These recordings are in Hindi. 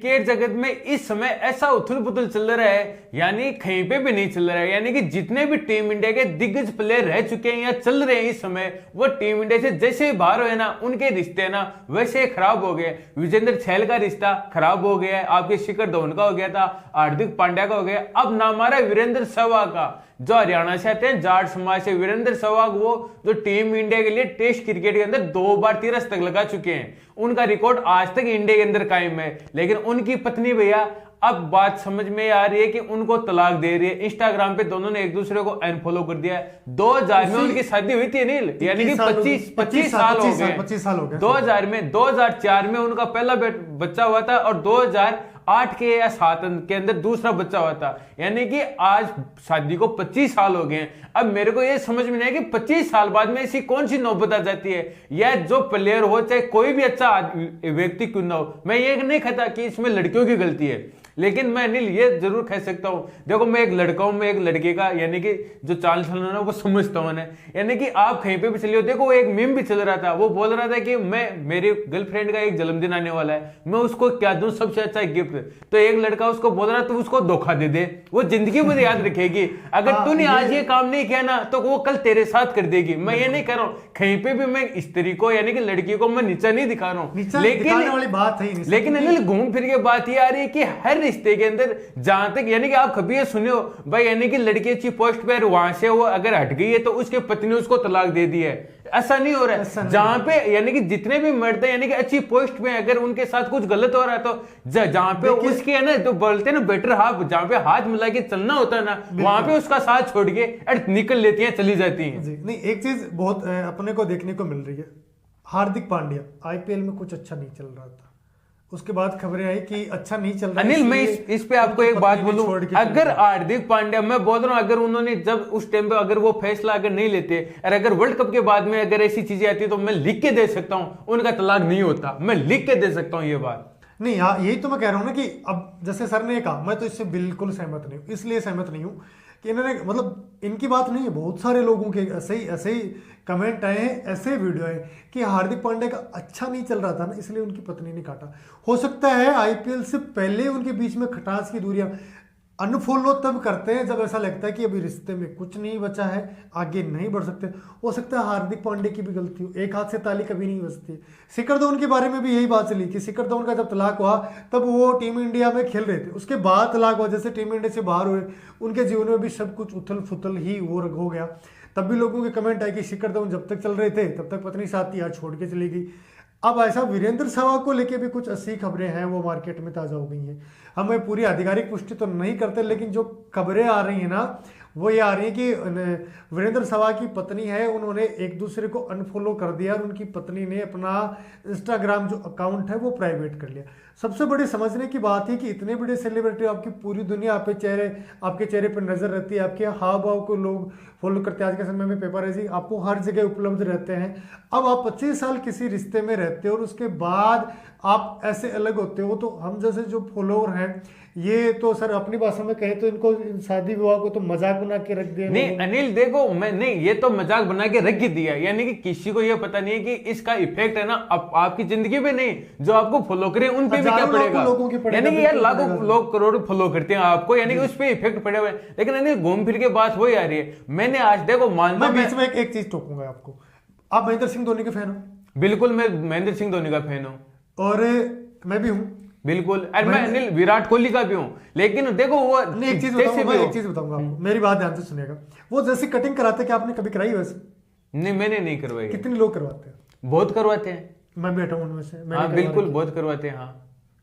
क्रिकेट जगत में इस समय ऐसा उथल पुथल चल रहा है, यानी कहीं पे भी नहीं चल रहा है। यानी कि जितने भी टीम इंडिया के दिग्गज प्लेयर रह चुके हैं या चल रहे हैं इस समय, वो टीम इंडिया से जैसे ही बाहर हुए ना, उनके रिश्ते ना वैसे खराब हो गए। विजेंद्र चहल का रिश्ता खराब हो गया है, आपके शिखर धवन का हो गया था, हार्दिक पांड्या का हो गया, अब ना हमारा वीरेंद्र सहवाग का, जो हरियाणा से आते हैं, जाट समाज से। वीरेंद्र सहवाग वो जो टीम इंडिया के लिए टेस्ट क्रिकेट के अंदर 2 बार 3 तक लगा चुके हैं, उनका रिकॉर्ड आज तक इंडिया के अंदर कायम है। लेकिन उनकी पत्नी भैया अब बात समझ में आ रही है कि उनको तलाक दे रही है। इंस्टाग्राम पे दोनों ने एक दूसरे को अनफॉलो कर दिया है। 2000 में उनकी शादी हुई थी अनिल, यानी कि 25 साल हो गए। 2000 में 2004 में उनका पहला बच्चा हुआ था और 2008 के या 7 के अंदर दूसरा बच्चा हुआ था। यानी कि आज शादी को 25 साल हो गए हैं। अब मेरे को ये समझ में नहीं है कि 25 साल बाद में ऐसी कौन सी नौबत आ जाती है, या जो प्लेयर हो चाहे कोई भी अच्छा व्यक्ति क्यों ना हो। मैं ये नहीं कहता कि इसमें लड़कियों की गलती है, लेकिन मैं अनिल ये जरूर कह सकता हूं, देखो मैं एक लड़का हूं, मैं एक लड़के का यानी कि जो चाल चलन है वो समझता हूं। यानी कि आप कहीं पे भी चलिए, देखो वो एक मीम भी चल रहा था, वो बोल रहा था कि मेरी गर्लफ्रेंड का एक जन्मदिन आने वाला है, मैं उसको क्या दूं सबसे अच्छा गिफ्ट। तो एक लड़का उसको बोल रहा, तू उसको धोखा दे दे, वो जिंदगी में याद रखेगी। अगर तूने आज ये काम नहीं किया ना, तो वो कल तेरे साथ कर देगी। मैं ये नहीं कह रहा हूं कहीं पे भी मैं स्त्री को यानी कि लड़की को मैं नीचा नहीं दिखा रहा हूं, लेकिन अनिल घूम फिर के बात ये आ रही है कि हर रिश्ते के अंदर जहां तक यानी कि आप कभी ये सुने हो भाई, यानी कि लड़की अच्छी पोस्ट पे वहां से वो अगर हट गई है तो उसके पत्नी ने उसको तलाक दे दी है, ऐसा नहीं हो रहा है। जहां पे यानी कि जितने भी मर्द हैं यानी कि अच्छी पोस्ट पे अगर उनके साथ कुछ गलत हो रहा है, तो जहां पे उसके है ना, जो बोलते हैं ना बेटर हाफ, जहां पे हाथ मिला के चलना होता है ना, वहां पे उसका साथ छोड़ के निकल लेती है, चली जाती है। नहीं, एक चीज बहुत अपने को देखने को मिल रही है, हार्दिक पांड्या आईपीएल में कुछ अच्छा नहीं चल रहा था, उसके बाद खबरें आई कि अच्छा नहीं चल रहा। अनिल मैं इस पे आपको एक बात बोलूं, अगर हार्दिक पांड्या, मैं बोल रहा हूं, अगर उन्होंने जब उस टाइम पे अगर वो फैसला अगर नहीं लेते और अगर वर्ल्ड कप के बाद में अगर ऐसी चीजें आती तो मैं लिख के दे सकता हूं उनका तलाक नहीं होता, मैं लिख के दे सकता हूं ये बात। नहीं, हाँ यही तो मैं कह रहा हूं ना कि अब जैसे सर ने कहा, मैं तो इससे बिल्कुल सहमत नहीं हूं। इसलिए सहमत नहीं हूं कि इन्होंने मतलब इनकी बात नहीं है, बहुत सारे लोगों के ऐसे ही कमेंट आए हैं, ऐसे वीडियो आए कि हार्दिक पांड्या का अच्छा नहीं चल रहा था ना, इसलिए उनकी पत्नी ने काटा। हो सकता है आईपीएल से पहले उनके बीच में खटास की दूरियां, अनफॉलो तब करते हैं जब ऐसा लगता है कि अभी रिश्ते में कुछ नहीं बचा है, आगे नहीं बढ़ सकते। हो सकता है हार्दिक पांड्या की भी गलती हो, एक हाथ से ताली कभी नहीं बजती। शिखर धवन के बारे में भी यही बात चली कि शिखर धवन का जब तलाक हुआ तब वो टीम इंडिया में खेल रहे थे, उसके बाद तलाक हुआ, जैसे टीम इंडिया से बाहर हुए उनके जीवन में भी सब कुछ उथल फुथल ही हो गया। तब भी लोगों के कमेंट आए कि शिखर धवन जब तक चल रहे थे तब तक पत्नी साथ थी, आज छोड़ के चली गई। अब ऐसा वीरेंद्र सहवाग को लेके भी कुछ ऐसी खबरें हैं, वो मार्केट में ताज़ा हो गई हैं। हमें पूरी आधिकारिक पुष्टि तो नहीं करते, लेकिन जो खबरें आ रही हैं ना, वो ये आ रही है कि वीरेंद्र सहवाग की पत्नी है, उन्होंने एक दूसरे को अनफॉलो कर दिया और उनकी पत्नी ने अपना इंस्टाग्राम जो अकाउंट है वो प्राइवेट कर लिया। सबसे बड़ी समझने की बात है कि इतने बड़े सेलिब्रिटी, आपकी पूरी दुनिया आपके चेहरे पर नजर रहती है, आपके हाव भाव को लोग फॉलो करते हैं। आज के समय में पेपरजी आपको हर जगह उपलब्ध रहते हैं। अब आप 25 साल किसी रिश्ते में रहते हो और उसके बाद आप ऐसे अलग होते हो, तो हम जैसे जो फॉलोअर हैं, ये तो सर अपनी भाषा में कहे तो इनको शादी विवाह को तो मजाक बना के रख दिया। नहीं अनिल देखो, मैं नहीं, ये तो मजाक बना के रख ही दिया, यानी कि किसी को ये पता नहीं है कि इसका इफेक्ट है ना आपकी जिंदगी पे नहीं, जो आपको फॉलो करें उन पे भी क्या पड़ेगा। यानी कि यार लाखों लोग करोड़ों फॉलो करते हैं आपको, यानी कि उस पर इफेक्ट पड़े हुए। लेकिन अनिल घूम फिर के बात वही आ रही है। मैंने आज देखो मैं बीच में एक चीज टोकूंगा आपको, आप महेंद्र सिंह धोनी के फैन हो? बिल्कुल, मैं महेंद्र सिंह धोनी का फैन हूँ और मैं भी हूँ बिल्कुल, और मैं अनिल विराट कोहली का भी हूँ। लेकिन देखो वो एक चीज बताऊंगा आपको, मेरी बात ध्यान से सुनिएगा। वो जैसी कटिंग कराते क्या आपने कभी कराई वैसे? नहीं, मैंने नहीं करवाई। कितने लोग करवाते हैं? बहुत करवाते हैं, मैं भी हटा हूं उनमें से। हाँ बिल्कुल, बहुत करवाते हैं। हाँ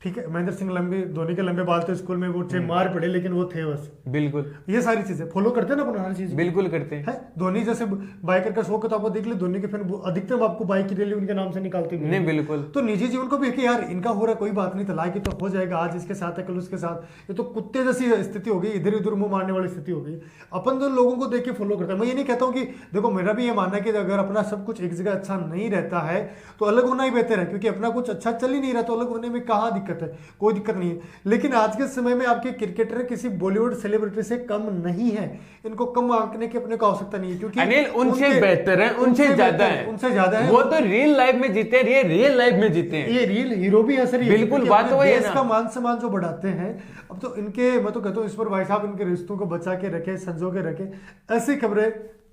ठीक है, महेंद्र सिंह लंबे, धोनी के लंबे बाल थे, स्कूल में वो थे, मार पड़े, लेकिन वो थे बस। बिल्कुल, ये सारी चीजें फॉलो करते हैं ना अपन, हर चीज बिल्कुल करते हैं। धोनी जैसे बाइकर का शौक है तो आपको देख ले, धोनी के फैन अधिकतर आपको बाइक की रैली उनके नाम से निकालते हैं। नहीं बिल्कुल, तो निजी जीवन को भी है कि यार इनका हो रहा कोई बात नहीं, तलाक तो हो जाएगा, आज इसके साथ है कल उसके साथ। ये तो कुत्ते जैसी स्थिति हो गई, इधर उधर मुंह मारने वाली स्थिति हो गई। अपन तो लोगों को देख के फॉलो करते हैं। मैं ये नहीं कहता हूँ कि देखो, मेरा भी ये मानना है कि अगर अपना सब कुछ एक जगह अच्छा नहीं रहता है तो अलग होना ही बेहतर है, क्योंकि अपना कुछ अच्छा चल ही नहीं रहा तो अलग होने में कहाँ दिक्कत दिक्कत है, कोई दिक्कत नहीं है। लेकिन आज के समय में आपके क्रिकेटर किसी बॉलीवुड सेलिब्रिटी से कम नहीं है, इनको कम आंकने की अपने को आवश्यकता नहीं है, क्योंकि अनिल उनसे बेहतर है, उनसे ज्यादा है, उनसे ज्यादा है। वो तो रियल लाइफ में जीते हैं, ये रियल लाइफ में जीते हैं, ये रियल हीरो भी है सर। बिल्कुल बात वही है देश ना। का मान सम्मान जो बढ़ाते हैं, अब तो इनके, मैं तो कहता हूँ इस पर भाई साहब इनके रिश्तों को बचा के रखे, संजो के रखे। ऐसी खबरें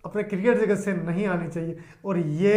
अपने क्रिकेट जगत से नहीं आनी चाहिए। और ये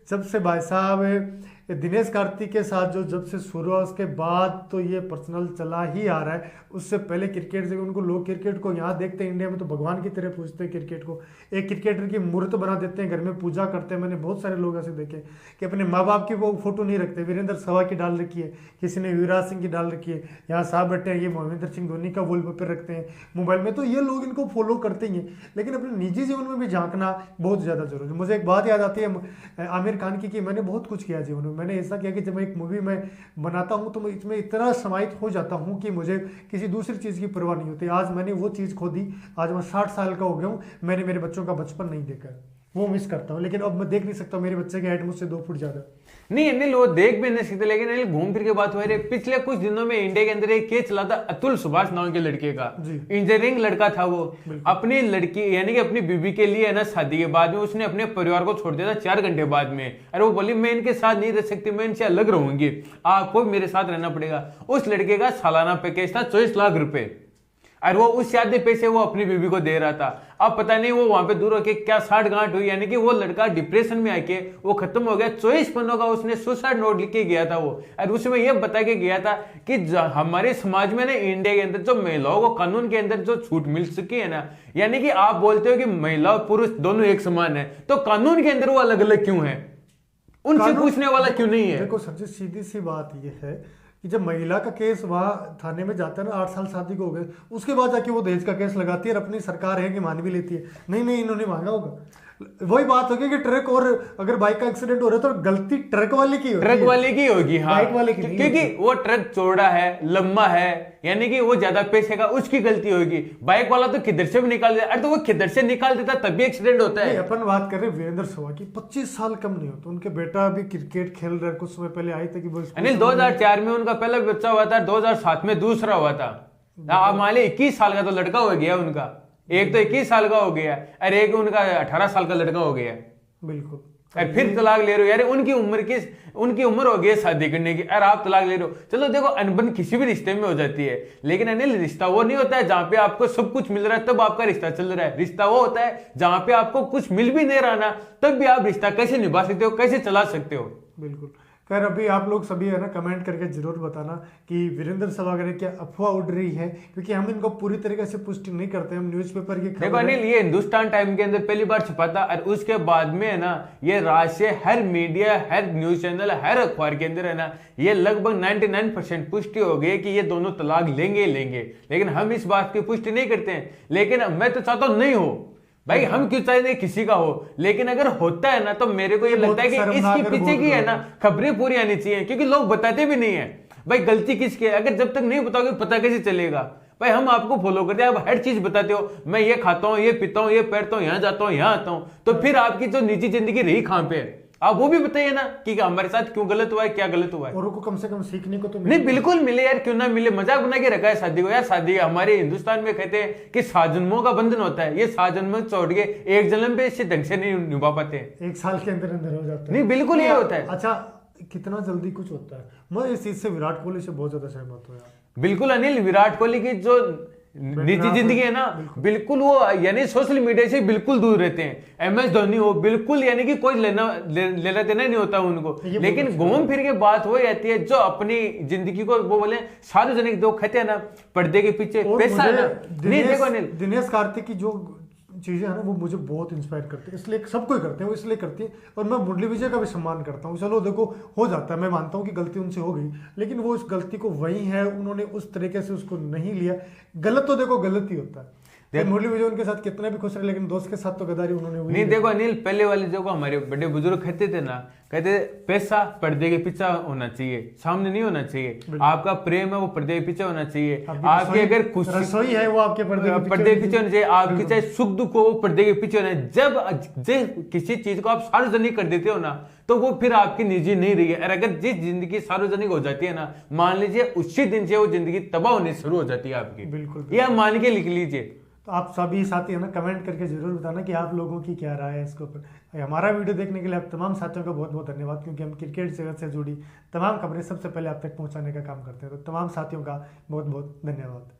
जब से भाई साहब दिनेश कार्तिक के साथ जो जब से शुरू हुआ उसके बाद तो ये पर्सनल चला ही आ रहा है। उससे पहले क्रिकेट से उनको लोग क्रिकेट को यहाँ देखते हैं इंडिया में तो भगवान की तरह पूछते हैं क्रिकेट को, एक क्रिकेटर की मूर्त बना देते हैं, घर में पूजा करते हैं। मैंने बहुत सारे लोग ऐसे देखे कि अपने माँ बाप की वो फोटो नहीं रखते, वीरेंद्र सहवाग की डाल रखी है, किसी ने युवराज सिंह की डाल रखी है, यहाँ साहब बैठे हैं ये महेंद्र सिंह धोनी का वॉलपेपर रखते हैं मोबाइल में, तो ये लोग इनको फॉलो करते ही हैं। लेकिन अपने निजी जीवन में भी झांकना बहुत ज़्यादा जरूरी है। मुझे एक बात याद आती है आमिर खान की कि मैंने बहुत कुछ किया जीवन में। मैंने ऐसा किया कि जब मैं एक मूवी में बनाता हूँ तो मैं इसमें इतना समाहित हो जाता हूँ कि मुझे किसी दूसरी चीज़ की परवाह नहीं होती। आज मैंने वो चीज़ खो दी, आज मैं 60 साल का हो गया हूँ, मैंने मेरे बच्चों का बचपन नहीं देखा है, वो मिस करता हूँ। लेकिन अब मैं देख नहीं सकता, मेरे बच्चे की हाइट मुझसे 2 फुट ज़्यादा। नहीं अनिल वो देख भी नहीं सकते। लेकिन अनिल घूम फिर के बात हो रही है, पिछले कुछ दिनों में इंडिया के अंदर एक केस चला था अतुल सुभाष नाम के लड़के का, इंजीनियरिंग लड़का था वो, अपनी लड़की यानी कि अपनी बीबी के लिए है ना शादी के बाद में उसने अपने परिवार को छोड़ दिया था 4 घंटे बाद में। अरे वो बोली मैं इनके साथ नहीं रह सकती, मैं इनसे अलग रहूंगी, आपको मेरे साथ रहना पड़ेगा। उस लड़के का सालाना पैकेज था 24 लाख रुपए, और वो उस ज्यादा पैसे वो अपनी बीबी को दे रहा था। अब पता नहीं वो वहां पे दूर होके क्या साठ गांठ हुई, यानी कि वो लड़का डिप्रेशन में आके वो खत्म हो गया। 24 पन्नों का उसने सुसाइड नोट लिख के गया था वो, और उसमें ये बता के गया था कि हमारे समाज में ना इंडिया के अंदर जो महिलाओं को कानून के अंदर जो छूट मिल चुकी है ना, यानी कि आप बोलते हो कि महिला और पुरुष दोनों एक समान है, तो कानून के अंदर वो अलग अलग क्यों है, उनसे पूछने वाला क्यों नहीं है? देखो सर जी, सीधी सी बात ये है कि जब महिला का केस वहाँ थाने में जाता है ना, 8 साल शादी को हो गए, उसके बाद जाके वो दहेज का केस लगाती है और अपनी सरकार है कि मान भी लेती है, नहीं इन्होंने मांगा होगा। वही बात होगी कि ट्रक और अगर बाइक का एक्सीडेंट हो रहा है तो गलती ट्रक वाले की होगी, ट्रक वाले की होगी, हाँ, बाइक वाले की नहीं, क्योंकि वो ट्रक चौड़ा है, लंबा है, यानी कि वो ज्यादा पैसे का, उसकी गलती होगी। बाइक वाला तो किधर से भी निकाल देता, अरे तो वो किधर से निकाल देता तभी एक्सीडेंट होता है। अपन बात कर रहे हैं वीरेंद्र सहवाग की, 25 साल कम नहीं होता, उनके बेटा भी क्रिकेट खेल रहे, कुछ समय पहले आई थी कि अनिल 2004 में उनका पहला बच्चा हुआ था, 2007 में दूसरा हुआ था। आप मान लीजिए 21 साल का तो लड़का हो गया उनका, एक तो 21 साल का हो गया और एक उनका 18 साल का लड़का हो गया। बिल्कुल, और फिर तलाक ले रहे हो यार, उनकी उम्र हो गई है शादी करने की, और आप तलाक ले रहे हो। चलो देखो अनबन किसी भी रिश्ते में हो जाती है, लेकिन अनिल रिश्ता वो नहीं होता है जहां पे आपको सब कुछ मिल रहा है तब आपका रिश्ता चल रहा है। रिश्ता वो होता है जहां पे आपको कुछ मिल भी नहीं रहा ना, तब भी आप रिश्ता कैसे निभा सकते हो, कैसे चला सकते हो। बिल्कुल। खैर अभी आप लोग सभी है ना कमेंट करके जरूर बताना कि वीरेंद्र सहवाग ने क्या अफवाह उड़ रही है, क्योंकि हम इनको पूरी तरीके से पुष्टि नहीं करते, हम न्यूज़पेपर की देखो अनिल ये हिंदुस्तान टाइम के अंदर पहली बार छपा था, और उसके बाद में है ना ये राज्य से हर मीडिया, हर न्यूज चैनल, हर अखबार के अंदर है ना ये लगभग 99% पुष्टि हो गई कि ये दोनों तलाक लेंगे। लेकिन हम इस बात की पुष्टि नहीं करते हैं। लेकिन मैं तो चाहता हूं नहीं हो भाई, हम क्यों चाहते हैं किसी का हो, लेकिन अगर होता है ना तो मेरे को ये लगता है कि इसके पीछे की है ना खबरें पूरी आनी चाहिए, क्योंकि लोग बताते भी नहीं है भाई गलती किसकी है। अगर जब तक नहीं बताओगे पता कैसे चलेगा भाई? हम आपको फॉलो करते हैं, आप हर चीज बताते हो, मैं ये खाता हूँ, ये पीता हूँ, ये पहनता हूँ, यहाँ जाता हूँ, यहाँ आता हूँ, तो फिर आपकी जो निजी जिंदगी रही कहाँ पे है, आप वो भी बताइए ना कि हमारे साथ क्यों गलत हुआ है, क्या गलत हुआ है। औरों को कम से कम सीखने को तो नहीं बिल्कुल मिले यार, क्यों ना मिले। मजाक बना के रखा है शादी को यार। शादी हमारे हिंदुस्तान में कहते हैं कि 7 जन्मों का बंधन होता है, ये 7 जन्म छोड़ के एक जन्म पे इससे ढंग से नहीं निभा पाते, 1 साल के अंदर अंदर हो जाता है। नहीं बिल्कुल ये होता है। अच्छा कितना जल्दी कुछ होता है। मैं इस चीज से विराट कोहली से बहुत ज्यादा सहमत हूँ यार। बिल्कुल अनिल, विराट कोहली की जो निजी जिंदगी है ना बिल्कुल वो यानी सोशल मीडिया से बिल्कुल दूर रहते हैं। MS धोनी हो बिल्कुल, यानी कि कोई लेना देना नहीं होता उनको। लेकिन घूम फिर के बात हो जाती है जो अपनी जिंदगी को वो बोले सार्वजनिक जो कहते हैं ना पर्दे के पीछे पैसा ना। नहीं देखो अनिल, दिनेश कार्तिक की जो चीजें हैं ना वो मुझे बहुत इंस्पायर करती है, इसलिए सबको ही करते हैं, वो इसलिए करती है। और मैं मुरली विजय का भी सम्मान करता हूँ। चलो देखो हो जाता है, मैं मानता हूँ कि गलती उनसे हो गई, लेकिन वो उस गलती को वही है, उन्होंने उस तरीके से उसको नहीं लिया। गलत तो देखो गलत ही होता है। मुरली विजय उनके साथ कितने भी खुश रहे, लेकिन दोस्त के साथ तो गद्दारी उन्होंने हुई नहीं। देखो अनिल, पहले वाले जो हमारे बड़े बुजुर्ग कहते थे ना, कहते पैसा पर्दे के पीछे होना चाहिए, सामने नहीं होना चाहिए। आपका प्रेम है वो पर्दे के पीछे होना चाहिए। आपकी अगर खुशी रसोई है वो आपके पर्दे के पीछे होना चाहिए। आपकी चाहे सुख दुख हो वो पर्दे के पीछे होना है। जब किसी चीज को आप सार्वजनिक कर देते हो ना, तो वो फिर आपकी निजी नहीं रही है। और अगर जिस जिंदगी सार्वजनिक हो जाती है ना, मान लीजिए उसी दिन से वो जिंदगी तबाह होनी शुरू हो जाती है आपकी। बिल्कुल, या मान के लिख लीजिए। तो आप सभी साथी है ना, कमेंट करके जरूर बताना कि आप लोगों की क्या राय है इसके ऊपर। हमारा वीडियो देखने के लिए आप तमाम साथियों का बहुत बहुत धन्यवाद, क्योंकि हम क्रिकेट जगत से जुड़ी तमाम खबरें सबसे पहले आप तक पहुंचाने का काम करते हैं। तो तमाम साथियों का बहुत बहुत धन्यवाद।